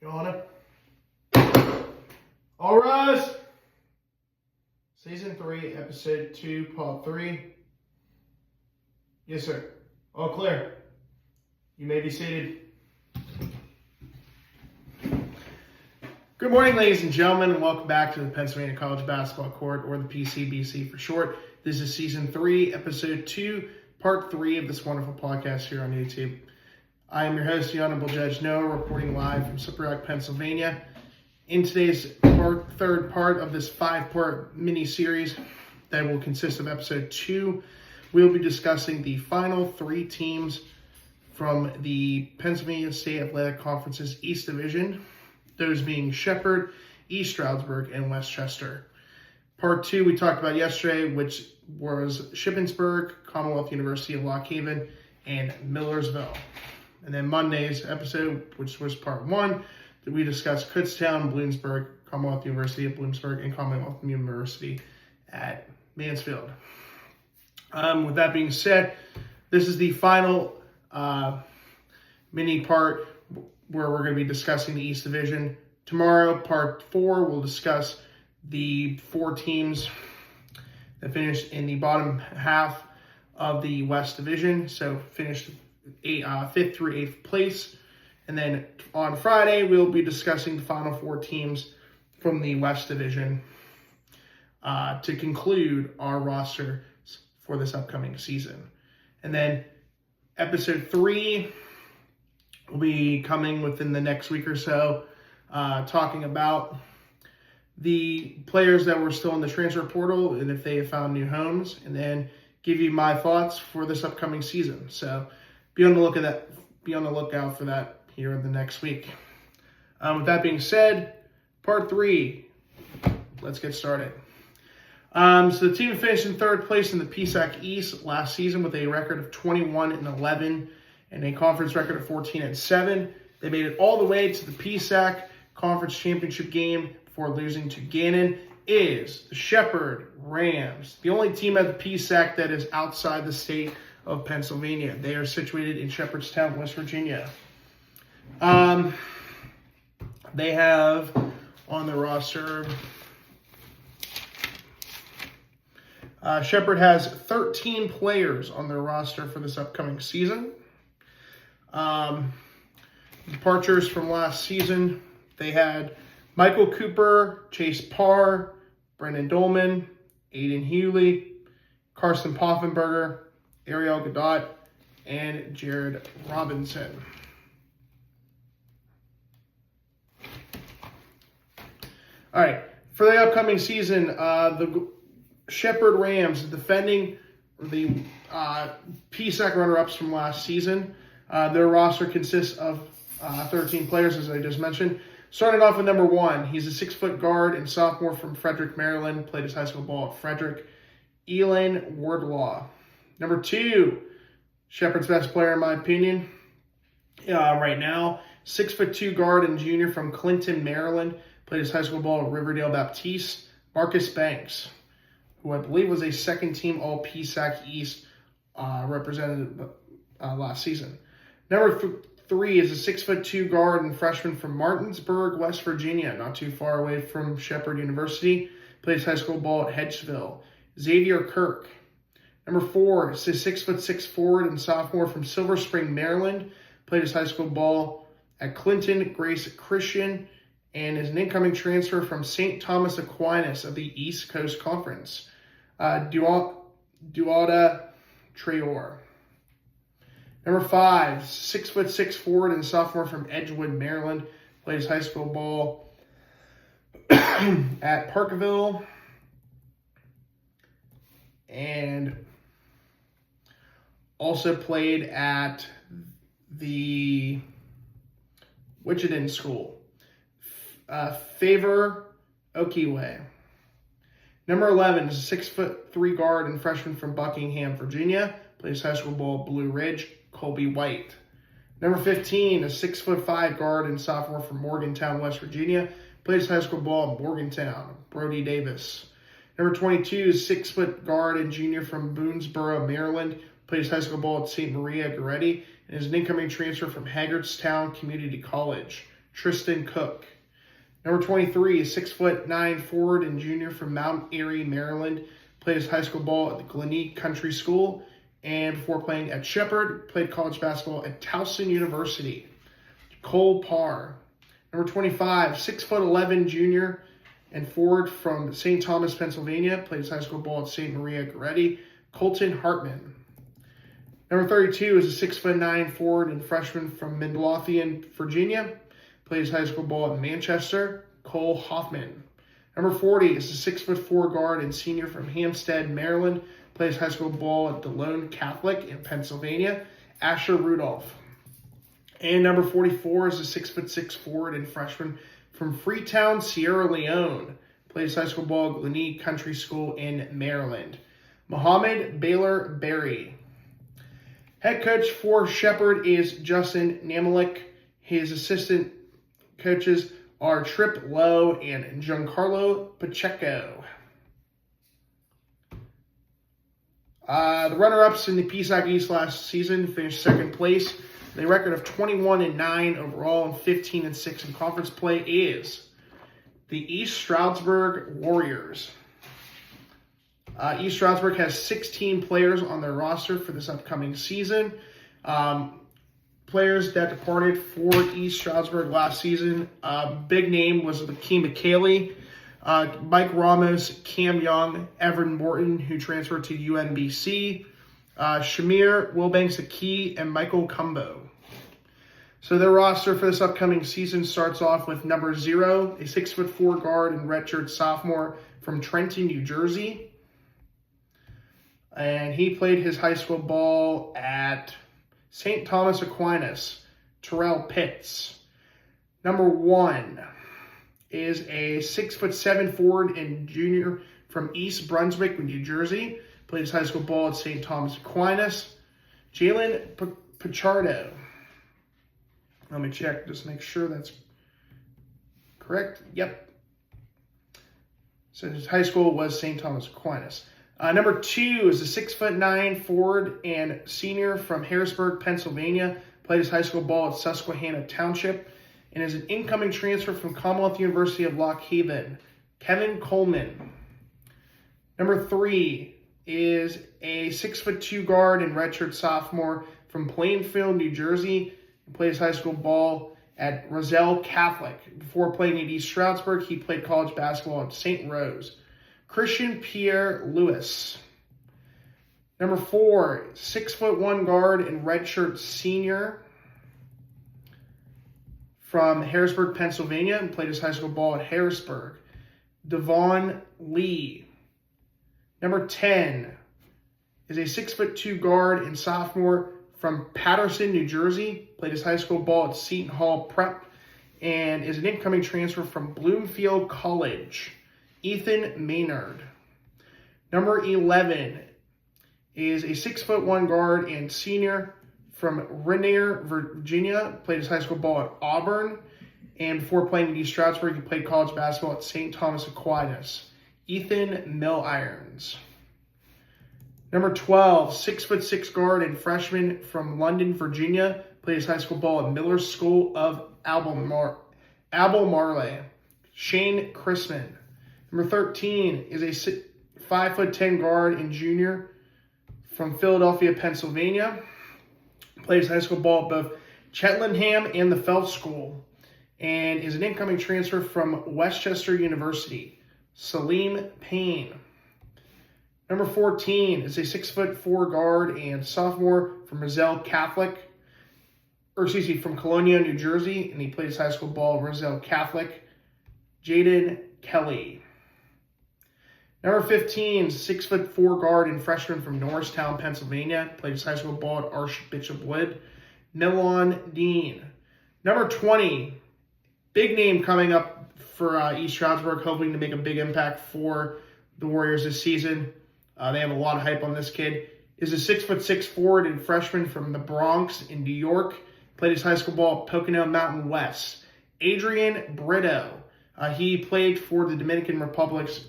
You on it? All rise. Season 3, Episode 2, Part 3. Yes, sir. All clear. You may be seated. Good morning, ladies and gentlemen, and welcome back to the Pennsylvania College Basketball Court, or the PCBC for short. This is Season 3, Episode 2, Part 3 of this wonderful podcast here on YouTube. I am your host, the Honorable Judge Noah, reporting live from Superior, Pennsylvania. In today's third part of this 5-part mini-series that will consist of Episode 2, we'll be discussing the final 3 teams from the Pennsylvania State Athletic Conference's East Division, those being Shepherd, East Stroudsburg, and Westchester. Part 2 we talked about yesterday, which was Shippensburg, Commonwealth University of Lock Haven, and Millersville. And then Monday's episode, which was Part 1, that we discussed Kutztown, Bloomsburg, Commonwealth University of Bloomsburg, and Commonwealth University at Mansfield. With that being said, this is the final mini part where we're going to be discussing the East Division. Tomorrow, Part 4, we'll discuss the 4 teams that finished in the bottom half of the West Division, so finished 5th through 8th place. And then on Friday, we'll be discussing the final 4 teams from the West Division to conclude our roster for this upcoming season. And then Episode 3 will be coming within the next week or so, talking about the players that were still in the transfer portal and if they have found new homes, and then give you my thoughts for this upcoming season. So be on the lookout for that here in the next week. With that being said, Part 3, let's get started. So the team finished in 3rd place in the PSAC East last season with a record of 21-11 and a conference record of 14-7. They made it all the way to the PSAC Conference Championship game before losing to Gannon. Is the Shepherd Rams, the only team at the PSAC that is outside the state of Pennsylvania. They are situated in Shepherdstown, West Virginia. They have on the roster, Shepherd has 13 players on their roster for this upcoming season. Departures from last season, they had Michael Cooper, Chase Parr, Brendan Dolman, Aiden Hewley, Carson Poffenberger, Ariel Godot, and Jared Robinson. All right, for the upcoming season, the Shepherd Rams, defending the PSAC runner-ups from last season. Their roster consists of 13 players, as I just mentioned. Starting off with number 1, he's a 6-foot guard and sophomore from Frederick, Maryland. Played his high school ball at Frederick. Elaine Wardlaw. Number 2, Shepherd's best player in my opinion right now. 6'2" guard and junior from Clinton, Maryland. Played his high school ball at Riverdale Baptiste. Marcus Banks, who I believe was a 2nd-team All-PSAC East representative last season. Number 3 is a 6'2" guard and freshman from Martinsburg, West Virginia, not too far away from Shepherd University. Plays high school ball at Hedgesville. Xavier Kirk. Number 4 is a 6'6" forward and sophomore from Silver Spring, Maryland. Played his high school ball at Clinton Grace Christian and is an incoming transfer from St. Thomas Aquinas of the East Coast Conference. Duada Traore. Number 5, 6'6" forward and sophomore from Edgewood, Maryland. Plays high school ball at Parkville and also played at the Wichita School. Favor Okiwe. Number 11 is a 6'3" guard and freshman from Buckingham, Virginia. Plays high school ball at Blue Ridge. Colby White. Number 15, a 6'5" guard and sophomore from Morgantown, West Virginia. Plays high school ball at Morgantown. Brody Davis. Number 22 is 6-foot guard and junior from Boonesboro, Maryland. Plays high school ball at St. Maria Goretti and is an incoming transfer from Hagerstown Community College. Tristan Cook. Number 23 is 6'9" forward and junior from Mount Airy, Maryland. Played his high school ball at the Glenee Country School, and before playing at Shepherd, played college basketball at Towson University. Cole Parr. Number 25, 6'11" junior and forward from St. Thomas, Pennsylvania. Played his high school ball at St. Maria Goretti. Colton Hartman. Number 32 is a 6'9" forward and freshman from Midlothian, Virginia. Played his high school ball at Manchester. Cole Hoffman. Number 40 is a 6'4" guard and senior from Hampstead, Maryland. Played his high school ball at DeLone Catholic in Pennsylvania. Asher Rudolph. And number 44 is a 6'6" forward and freshman from Freetown, Sierra Leone. Played his high school ball at Glenee Country School in Maryland. Mohammed Baylor Berry. Head coach for Shepherd is Justin Namalik. His assistant coaches are Trip Lowe and Giancarlo Pacheco. The runner-ups in the PSAC East last season finished second place. The record of 21-9 overall and 15-6 in conference play is the East Stroudsburg Warriors. East Stroudsburg has 16 players on their roster for this upcoming season. Players that departed for East Stroudsburg last season. Big name was Lakeem McKaylee, Mike Ramos, Cam Young, Evan Morton, who transferred to UNBC, Shamir Wilbanks-Aki, and Michael Cumbo. So their roster for this upcoming season starts off with number 0, a 6'4" guard and redshirt sophomore from Trenton, New Jersey. And he played his high school ball at St. Thomas Aquinas, Terrell Pitts. Number 1 is a 6'7" forward and junior from East Brunswick, New Jersey. Played his high school ball at St. Thomas Aquinas. Jalen Pichardo. Let me check, just make sure that's correct. Yep. So his high school was St. Thomas Aquinas. Number 2 is a 6'9" forward and senior from Harrisburg, Pennsylvania. Played his high school ball at Susquehanna Township and is an incoming transfer from Commonwealth University of Lock Haven, Kevin Coleman. Number 3 is a 6'2" guard and redshirt sophomore from Plainfield, New Jersey. He played his high school ball at Roselle Catholic. Before playing at East Stroudsburg, he played college basketball at St. Rose. Christian Pierre Lewis. Number 4, 6'1" guard and redshirt senior from Harrisburg, Pennsylvania, and played his high school ball at Harrisburg, Devon Lee. Number 10 is a 6'2" guard and sophomore from Paterson, New Jersey. Played his high school ball at Seton Hall Prep and is an incoming transfer from Bloomfield College, Ethan Maynard. Number 11 is a 6'1" guard and senior from Rainier, Virginia. Played his high school ball at Auburn. And before playing at East Stroudsburg, he played college basketball at St. Thomas Aquinas, Ethan Milirons. Number 12, 6'6" guard and freshman from London, Virginia. Played his high school ball at Miller School of Albemarle, Shane Chrisman. Number 13 is a 5'10" guard and junior from Philadelphia, Pennsylvania. Played his high school ball at both Cheltenham and the Phelps School and is an incoming transfer from Westchester University, Salim Payne. Number 14 is a 6'4" guard and sophomore from Roselle Catholic, from Colonia, New Jersey, and he played his high school ball at Roselle Catholic, Jaden Kelly. Number 15 is a 6'4" guard and freshman from Norristown, Pennsylvania, played his high school ball at Archbishop Wood, Milan Dean. Number 20, big name coming up for East Stroudsburg, hoping to make a big impact for the Warriors this season. They have a lot of hype on this kid. Is a 6'6" forward and freshman from the Bronx in New York. Played his high school ball at Pocono Mountain West. Adrian Brito. He played for the Dominican Republic's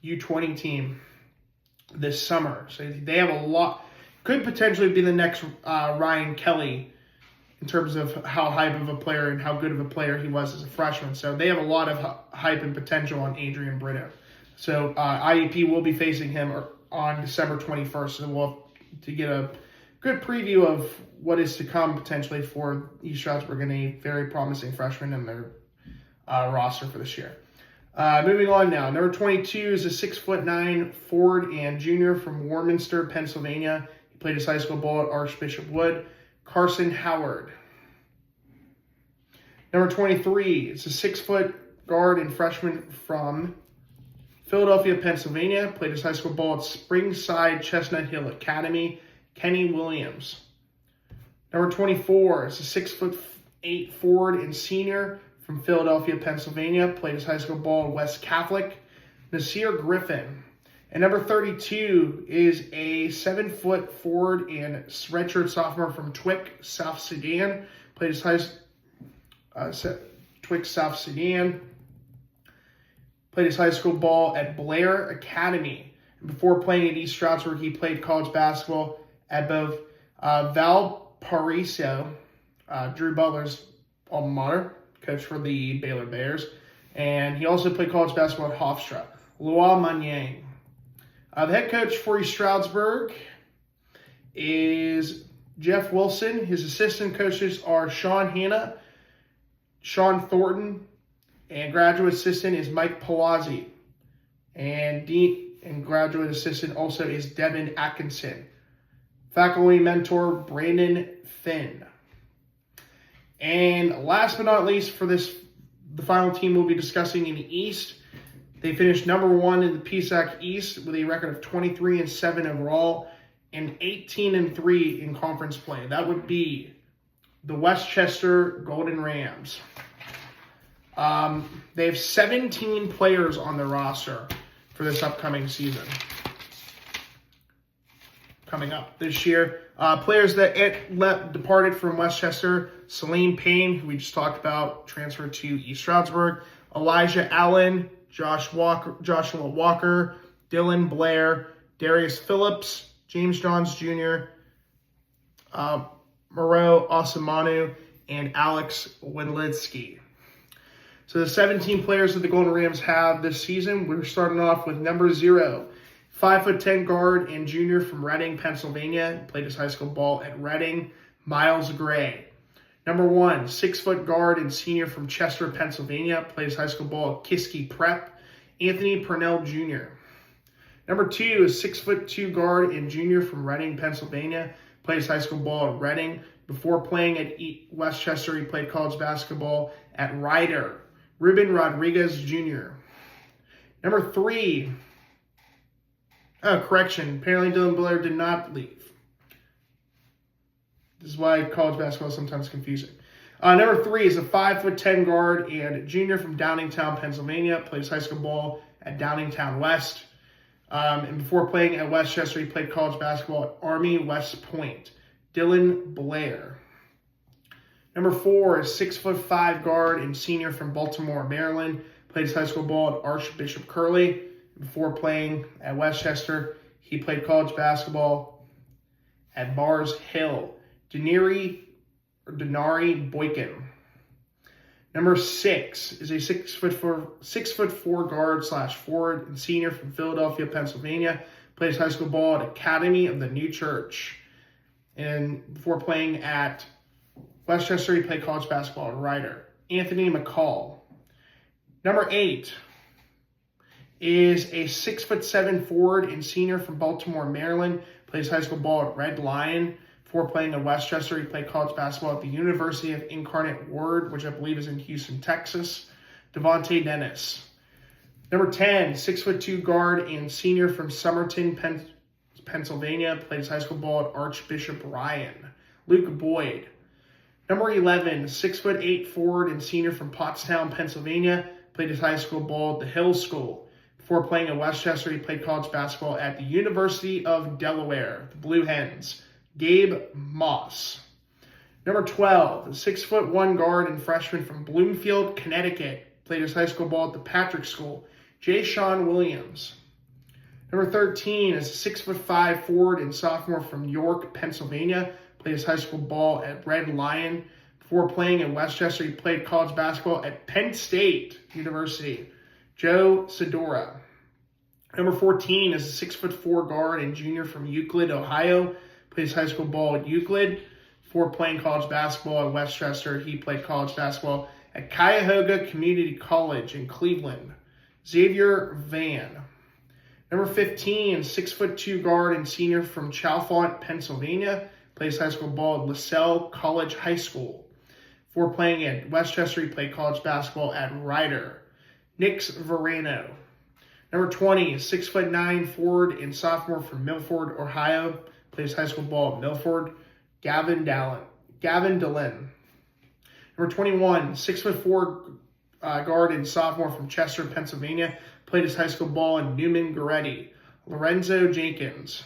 U20 team this summer. So they have a lot. Could potentially be the next Ryan Kelly in terms of how hype of a player and how good of a player he was as a freshman. So they have a lot of hype and potential on Adrian Brito. So IUP will be facing him on December 21st, and we'll have to get a good preview of what is to come potentially for East Stroudsburg and a very promising freshman in their roster for this year. Moving on now. Number 22 is a 6'9" forward and junior from Warminster, Pennsylvania. He played his high school ball at Archbishop Wood. Carson Howard. Number 23 is a 6-foot guard and freshman from Philadelphia, Pennsylvania. Played his high school ball at Springside Chestnut Hill Academy. Kenny Williams. Number 24 is a 6'8" forward and senior from Philadelphia, Pennsylvania. Played his high school ball at West Catholic. Nasir Griffin. And number 32 is a 7-foot forward and redshirt sophomore from Twik, South Sudan. Played his Twik, South Sudan. Played his high school ball at Blair Academy. And before playing at East Stroudsburg, he played college basketball at both Valparaiso, Drew Butler's alma mater, coach for the Baylor Bears. And he also played college basketball at Hofstra. Loa Manyang. The head coach for East Stroudsburg is Jeff Wilson. His assistant coaches are Sean Hanna, Sean Thornton, and graduate assistant is Mike Palazzi. And dean and graduate assistant also is Devin Atkinson. Faculty mentor Brandon Finn. And last but not least for the final team we'll be discussing in the East. They finished number 1 in the PSAC East with a record of 23-7 overall and 18-3 in conference play. That would be the Westchester Golden Rams. They have 17 players on their roster for this upcoming season. Coming up this year. Players that departed from Westchester: Salim Payne, who we just talked about, transferred to East Stroudsburg; Elijah Allen, Joshua Walker, Dylan Blair, Darius Phillips, James Johns Jr., Moreau Osamanu, and Alex Wendlitsky. So the 17 players that the Golden Rams have this season, we're starting off with number 0, 5'10" guard and junior from Reading, Pennsylvania. Played his high school ball at Reading, Miles Gray. Number 1, 6-foot guard and senior from Chester, Pennsylvania. Played his high school ball at Kiski Prep, Anthony Purnell Jr. Number 2 is 6'2" guard and junior from Reading, Pennsylvania. Played his high school ball at Reading. Before playing at Westchester, he played college basketball at Ryder, Ruben Rodriguez Jr. Number 3, apparently Dylan Blair did not leave. This is why college basketball is sometimes confusing. Number 3 is a 5'10" guard and junior from Downingtown, Pennsylvania. Played his high school ball at Downingtown West. And before playing at Westchester, he played college basketball at Army West Point. Dylan Blair. Number 4 is 6'5" guard and senior from Baltimore, Maryland. Played his high school ball at Archbishop Curley. Before playing at Westchester, he played college basketball at Mars Hill. Denari Boykin. Number 6 is a 6'4" guard / forward and senior from Philadelphia, Pennsylvania. Played his high school ball at Academy of the New Church. And before playing at Westchester, he played college basketball at Ryder. Anthony McCall. Number 8 is a 6'7" forward and senior from Baltimore, Maryland. Played his high school ball at Red Lion. Before playing at Westchester, he played college basketball at the University of Incarnate Word, which I believe is in Houston, Texas. Devontae Dennis. Number 10, 6'2" guard and senior from Somerton, Pennsylvania. Played his high school ball at Archbishop Ryan. Luke Boyd. Number 11, 6'8" forward and senior from Pottstown, Pennsylvania. Played his high school ball at the Hill School. Before playing at Westchester, he played college basketball at the University of Delaware, the Blue Hens. Gabe Moss. Number 12, 6'1" guard and freshman from Bloomfield, Connecticut. Played his high school ball at the Patrick School. Jay Sean Williams. Number 13 is a 6'5" forward and sophomore from York, Pennsylvania. played his high school ball at Red Lion. Before playing in Westchester, he played college basketball at Penn State University. Joe Sedora. Number 14 is a 6'4" guard and junior from Euclid, Ohio. Played his high school ball at Euclid. Before playing college basketball at Westchester, he played college basketball at Cuyahoga Community College in Cleveland. Xavier Van. Number 15, 6'2" guard and senior from Chalfont, Pennsylvania. Plays high school ball at LaSalle College High School. Before playing at Westchester, he played college basketball at Rider. Nix Verano. Number 20, 6'9" forward and sophomore from Milford, Ohio. Plays high school ball at Milford. Gavin Dillon. Number 21, 6'4" guard and sophomore from Chester, Pennsylvania. Played his high school ball in Newman Goretti. Lorenzo Jenkins.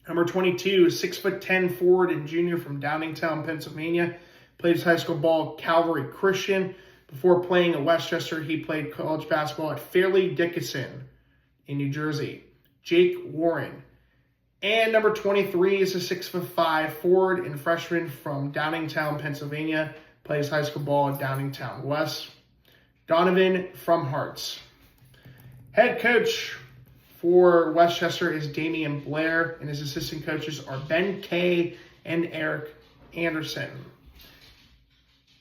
Number 22, 6'10" forward and junior from Downingtown, Pennsylvania. Played his high school ball at Calvary Christian. Before playing at Westchester, he played college basketball at Fairleigh Dickinson in New Jersey. Jake Warren. And number 23 is a 6'5" forward and freshman from Downingtown, Pennsylvania. Plays high school ball at Downingtown West. Donovan Fromhartz. Head coach for Westchester is Damian Blair, and his assistant coaches are Ben Kay and Eric Anderson.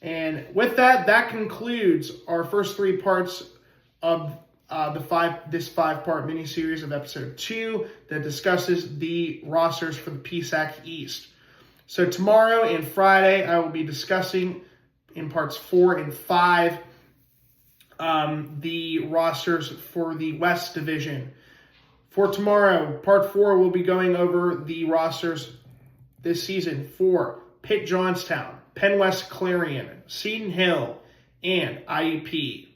And with that, that concludes our first 3 parts of this 5-part mini-series of episode 2 that discusses the rosters for the PSAC East. So tomorrow and Friday, I will be discussing in parts 4 and 5 the rosters for the West Division. For tomorrow, part 4, we'll be going over the rosters this season for Pitt Johnstown, Penn West Clarion, Seton Hill, and IUP.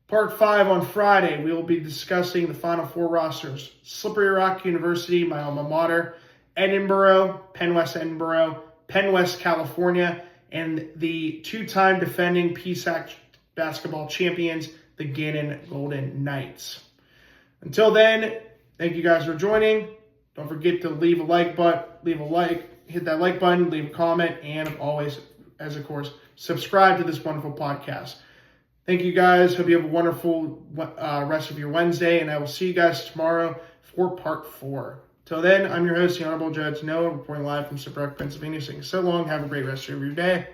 Part 5 on Friday, we will be discussing the Final 4 rosters. Slippery Rock University, my alma mater, Edinboro, Penn West Edinboro, Penn West California, and the 2-time defending PSAC basketball champions, the Gannon Golden Knights. Until then, thank you guys for joining. Don't forget to leave a like button, hit that like button, leave a comment, and always, as of course, subscribe to this wonderful podcast. Thank you guys. Hope you have a wonderful rest of your Wednesday, and I will see you guys tomorrow for part 4. Till then, I'm your host, the Honorable Judge Noah, reporting live from Slippery Rock, Pennsylvania, saying so long. Have a great rest of your day.